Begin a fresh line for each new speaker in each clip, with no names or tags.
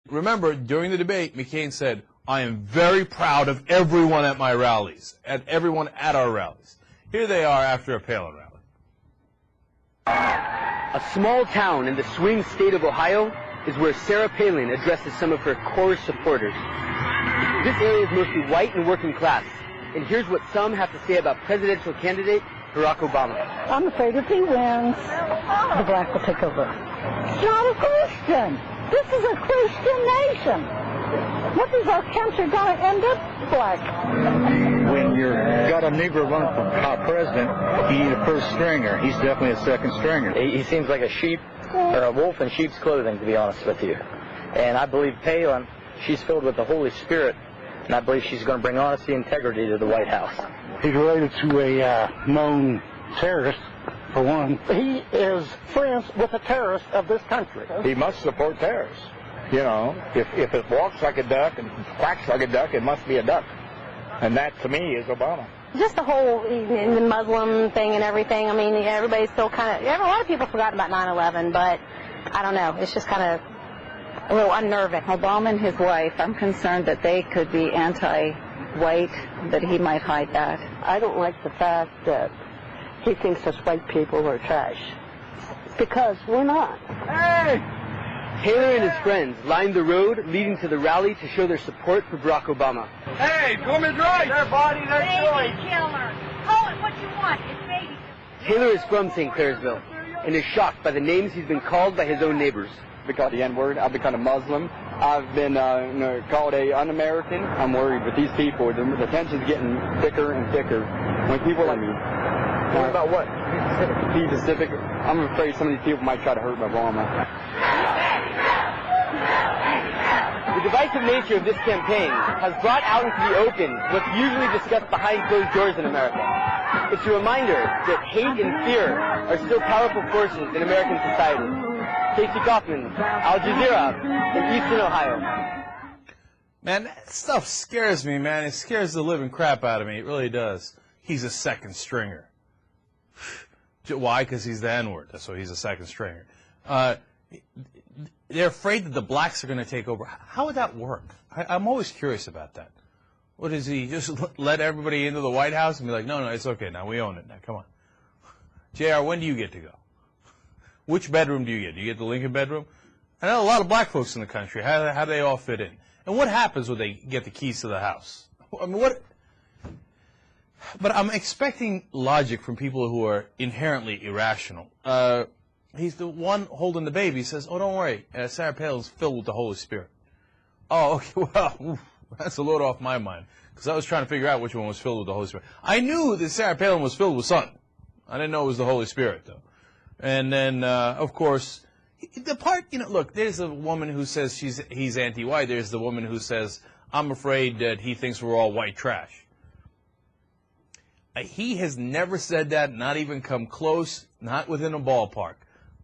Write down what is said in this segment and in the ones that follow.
Remember, during the debate, McCain said, I am very proud of everyone at my rallies, at everyone at our rallies. Here they are after a Palin rally.
A small town in the swing state of Ohio is where Sarah Palin addresses some of her core supporters. This area is mostly white and working class. And here's what some have to say about presidential candidate Barack Obama.
I'm afraid if he wins, the black will take over. It's not a question. This is a Christian nation. What is our country going to end up like?
When you've got a Negro running for president, you need a first stringer. He's definitely a second stringer.
He seems like a sheep, or a wolf in sheep's clothing, to be honest with you. And I believe Palin, she's filled with the Holy Spirit, and I believe she's going to bring honesty and integrity to the White House.
He's related to a known terrorist, for one.
He is friends with a terrorist of this country.
He must support terrorists. You know, if it walks like a duck and quacks like a duck, it must be a duck. And that, to me, is Obama.
Just the whole the Muslim thing and everything. I mean, everybody's still kind of, a lot of people forgot about 9/11, but I don't know. It's just kind of a little unnerving.
Obama and his wife, I'm concerned that they could be anti-white, that he might hide that. I don't like the fact that he thinks us white people are trash, because we're not.
Hey! Taylor and his friends lined the road leading to the rally to show their support for Barack Obama.
Hey, woman's right! Their body, their choice!
Baby killer! Call it what you want. It's baby.
Taylor is from St. Clairsville and is shocked by the names he's been called by his own neighbors.
I've been called the N-word. I've been called a Muslim. I've been called a un-American. I'm worried with these people. The tension's getting thicker and thicker. When people like me.
Worried about what?
Be specific. I'm afraid some of these people might try to hurt Obama.
The divisive nature of this campaign has brought out into the open what's usually discussed behind closed doors in America. It's a reminder that hate and fear are still powerful forces in American society. Casey Kaufman, Al Jazeera, in Easton, Ohio.
Man, that stuff scares me, man. It scares the living crap out of me. It really does. He's a second stringer. Why? Because he's the N-word. So he's a second stringer. They're afraid that the blacks are going to take over. How would that work? I'm always curious about that. What is he, just let everybody into the White House and be like, no, it's okay now, we own it now, come on. JR, when do you get to go? Which bedroom do you get? Do you get the Lincoln bedroom? I know a lot of black folks in the country. How do they all fit in? And what happens when they get the keys to the house? I mean, what? But I'm expecting logic from people who are inherently irrational. He's the one holding the baby. He says, oh, don't worry, Sarah Palin's filled with the Holy Spirit. Oh, okay, well, that's a load off my mind, because I was trying to figure out which one was filled with the Holy Spirit. I knew that Sarah Palin was filled with something. I didn't know it was the Holy Spirit, though. And then, of course, the part, look, there's a woman who says he's anti-white. There's the woman who says, I'm afraid that he thinks we're all white trash. He has never said that, not even come close, not within a ballpark.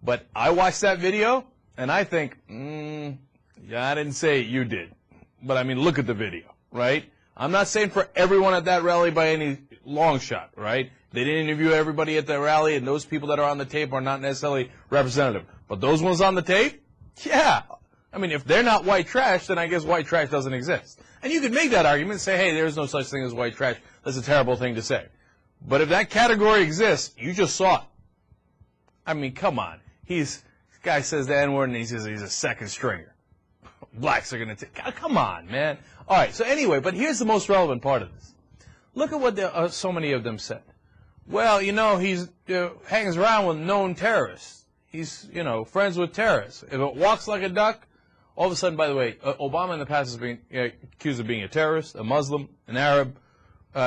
But I watched that video, and I think, yeah, I didn't say it, you did. But, I mean, look at the video, right? I'm not saying for everyone at that rally by any long shot, right? They didn't interview everybody at the rally, and those people that are on the tape are not necessarily representative. But those ones on the tape, yeah. I mean, if they're not white trash, then I guess white trash doesn't exist. And you could make that argument and say, hey, there's no such thing as white trash. That's a terrible thing to say. But if that category exists, you just saw it. I mean, come on. This guy says the N-word, and he says he's a second stringer. Blacks are going to take. Come on, man. All right, so anyway, but here's the most relevant part of this. Look at what so many of them said. Well, he hangs around with known terrorists. He's, friends with terrorists. If it walks like a duck, all of a sudden, by the way, Obama in the past has been accused of being a terrorist, a Muslim, an Arab,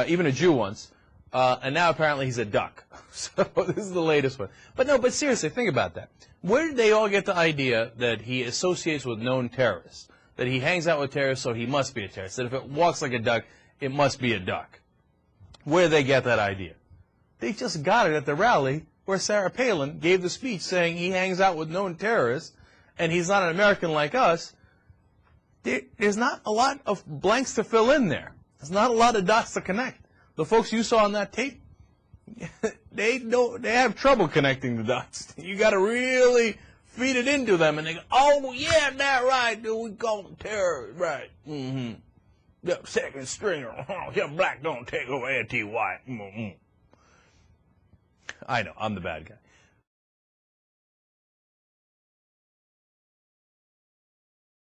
even a Jew once. And now apparently he's a duck. So this is the latest one. But seriously, think about that. Where did they all get the idea that he associates with known terrorists? That he hangs out with terrorists, so he must be a terrorist? That if it walks like a duck, it must be a duck? Where did they get that idea? They just got it at the rally where Sarah Palin gave the speech saying he hangs out with known terrorists and he's not an American like us. There's not a lot of blanks to fill in there. There's not a lot of dots to connect. The folks you saw on that tape, they have trouble connecting the dots. You got to really feed it into them, and they go, oh, yeah, that's right, dude, we call them terrorists, right, mm-hmm. The second stringer, yeah, black don't take away anti-white, mm-hmm. I know, I'm the bad guy.